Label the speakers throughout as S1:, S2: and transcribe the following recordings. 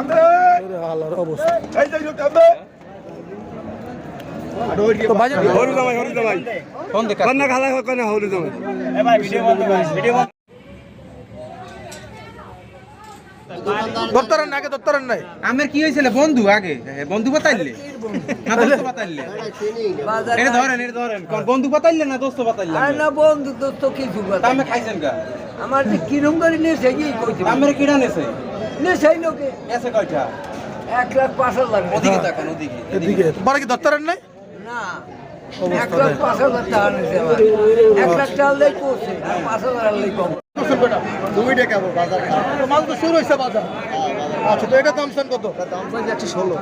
S1: আল্লাহর অবস্থা তো বাজার
S2: ভাই
S1: কোন দেখা
S2: কন্যা খালা কন্যা হলু তুমি
S1: দত্তরের না আগে দত্তরের নাই
S3: আমার কি হয়েছিল বন্ধু আগে বন্ধু বাতাইলে না দোস্ত বাতাইলে এটা ধরেন কোন বন্ধু বাতাইলে না দোস্ত বাতাইলে
S4: না বন্ধু দোস্ত কিছু কথা
S3: আমি খাইছেন গা
S4: আমার যে কিরম করে নেছে কি কইছে
S3: আমার কিডা নেছে
S4: নেছাই লোকে
S3: এসে কয়টা
S4: 1,05,000
S3: ওদিকে তাকান ওদিকে
S1: এদিকে তোমার কি দত্তরের নাই
S4: না 1,05,000 টাকা নেছে আমার 1,00,000 টাকা লই কোছে 5,000 লই কম
S2: তুমি ডেকে বাজার
S1: মাল তো শুরু হয়েছে বাজার আচ্ছা তো এটা দাম চান কত
S2: দাম চাই 116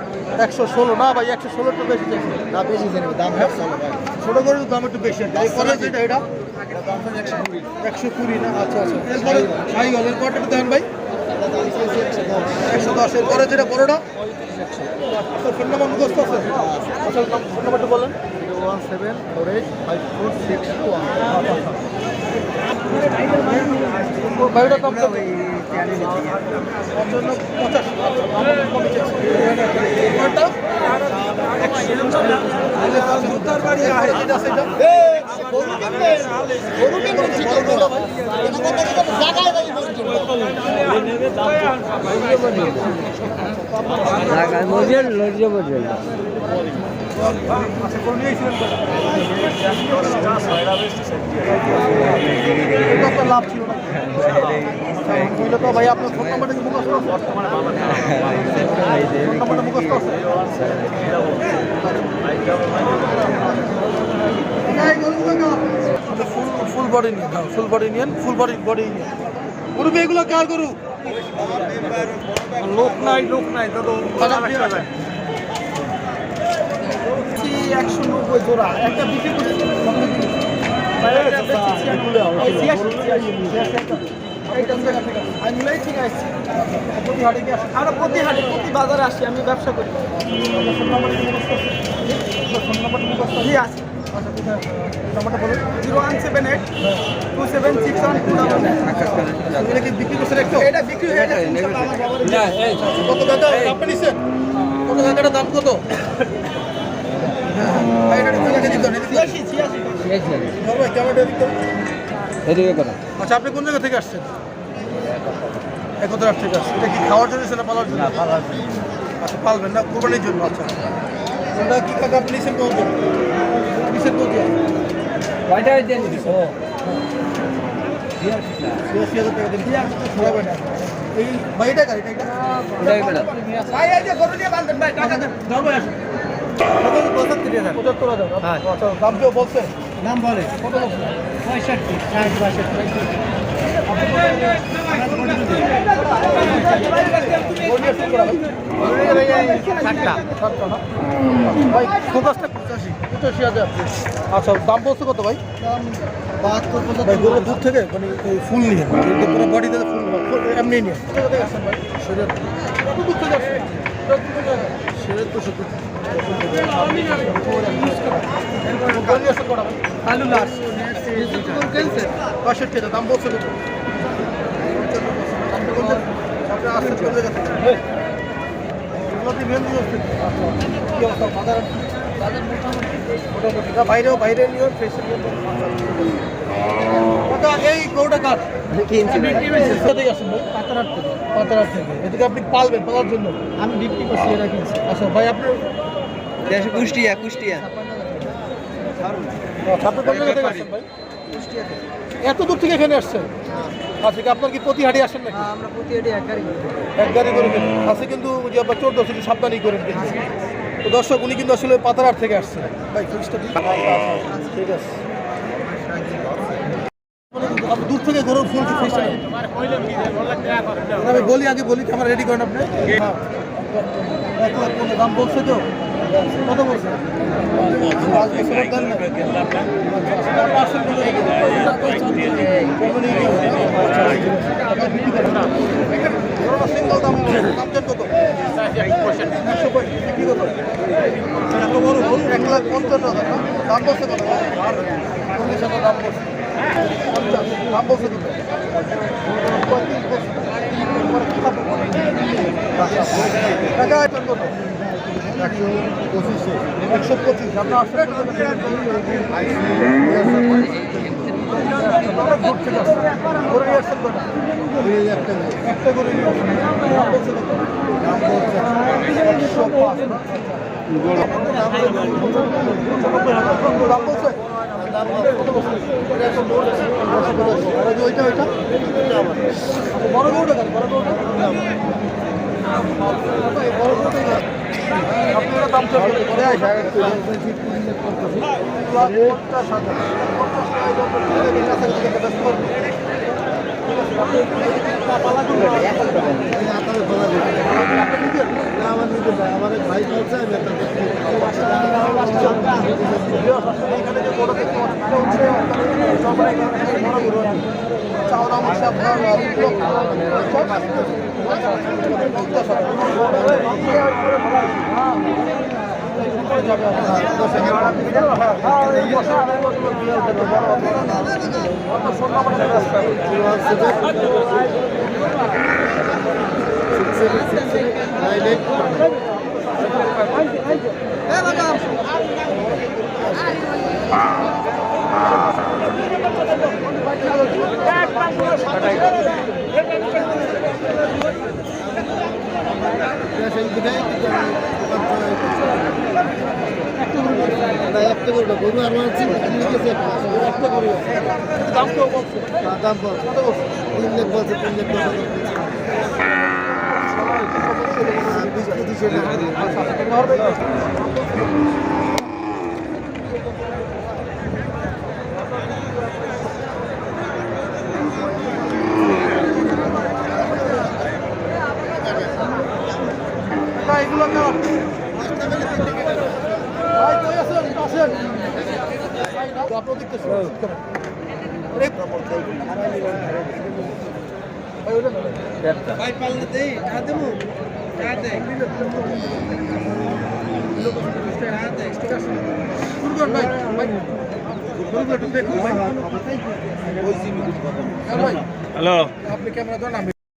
S1: 116 না ভাই 116 তো বেশি চাইছে
S2: না বেশি জানি দাম 116 ভাই
S1: ছোট করে দাম একটু বেশি এই পরে যেটা এটা
S2: দাম চাই 120
S1: 120 না আচ্ছা আচ্ছা এরপরে ভাই গলের পরটা দেন ভাই
S2: দাম চাই
S1: 110 এর পরে যেটা বড়টা আপনার ফোন নাম্বার মুখস্থ আছে আচ্ছা ফোন নাম্বারটা বলেন
S2: 017485462
S1: ভাইটা দাম কত 50 লাভ ছিল না তো ভাই আপনার ফোন নাম্বারটা কি মুখস্থ আছে ফোন নাম্বারটা মুখস্থ আছে ফুল বডি নিয়ে দাও ফুল বডি নিয়েন ফুল বডি নিয়ে মুরব্বী এগুলো কার গরু লোক নাই দাদু 190 জোড়া একটা বিক্রি করছি
S4: আমরা প্রতি হাটে প্রতি বাজারে আসি আমি ব্যবসা করি জি আছে
S1: নাম্বারটা বলুন
S4: 017627612
S1: এটা কি বিক্রি করছেন একটু
S4: এটা বিক্রি হয়ে গেছে
S1: কত টাকা আপনি নিছেন কত টাকাটা দাম কত ভাই এটা কত টাকা দিতে হবে কেমন দিতে আচ্ছা আপনি কোন জায়গা থেকে আসছেন একদরার থেকে আসছেন এটা কি খাওয়ার জন্য না পালার জন্য আচ্ছা পালবেন না কোরবানির জন্য আচ্ছা এটা কি কাকা আপনি নিছেন কত নিছেন কত
S4: কয়টায় দেন ও
S1: 80,000 টাকা দিন হবে না এই ভাইটা গাড়ি এটা
S4: ভাই এই যে গরু নিয়ে বাঁধেন ভাই টাকা দেন
S1: ধরবো আসুন 75,000 আচ্ছা দাম কেউ বলছে
S4: নাম বলে
S1: কত বলছে 85,000 আচ্ছা দাম বলছে কত ভাই ভাই গরু দুধ থেকে মানে ফুল নিয়ে পুরো বডি থেকে ফুল এমনি নিয়ে ভাই কত দুধ থেকে আসছেন দাম বলছে বাইরে নিয়ে এই গরুটা কাঠ পাতারহাট থেকে এদিকে আপনি পালবেন পালার জন্য
S4: আমি বিক্রি করছি এটা কিনছি
S1: আচ্ছা ভাই আপনি
S3: কুষ্টিয়া
S1: আপনি কোন জায়গা থেকে আসছেন ভাই এত দূর থেকে এখানে আসছেন আচ্ছা আপনার কি প্রতি হাটে আসেন নাকি
S4: আমরা প্রতি হাটে এক গাড়ি
S1: এক গাড়ি করে কিনে আছে কিন্তু যে আপনার 14 একটু সাবধানই করেন কিন্তু তো দর্শক উনি কিন্তু আসলে পাতারহাট থেকে আসছেন ভাই ফিক্সটা ঠিক আছে আপনি দূর থেকে গরুর ফুল ফিক্সটা আমি বলি আগে বলি আমার রেডি করেন আপনি হ্যাঁ 1,00,000 দাম বলছে তো কত বলছে 5 বছরের দাম না সিঙ্গল দাম দাম কত 150 বিক্রি কত এত বড় ফুল 1,50,000 দাম বলছে কত 40,000 দাম বলছে দাম বলছে কত 35 বছর টাকা আইটেম কত? 125। আপনার আসলে করে নিয়ে আসছেন কটা? একটা করে নিয়ে আসছেন। দাম বলছে কত? দাম বলছে 105 না? দাম বলছে? ওইটা বড় গরুটা কেন? বড় গরুটা আপনারা দাম চাচ্ছেন করে আসা 50,000
S2: আমার ভাই বলছে
S1: এখানে যে বড় দেখতে হচ্ছে চাওয়া দাম হচ্ছে আপনার
S2: একটা করবো গরু আর মানছি একটা গরু
S1: দাম কেউ বলছে
S2: দাম বল
S1: কত বলছে?
S2: 3 লাখ বলছে 3 লাখ
S1: এগুলো কেমন? ভাই কই আছেন? আসেন। আপনার দিকটা শুরু করেন।
S3: ভাই পাল্লে দেই টাকা দেবো টাকা দে
S1: শুরু করেন ভাই। ভাই গরুগুলো একটু দেখুন ভাই। ভাই
S3: হ্যালো
S1: আপনি ক্যামেরা ধরেন আমি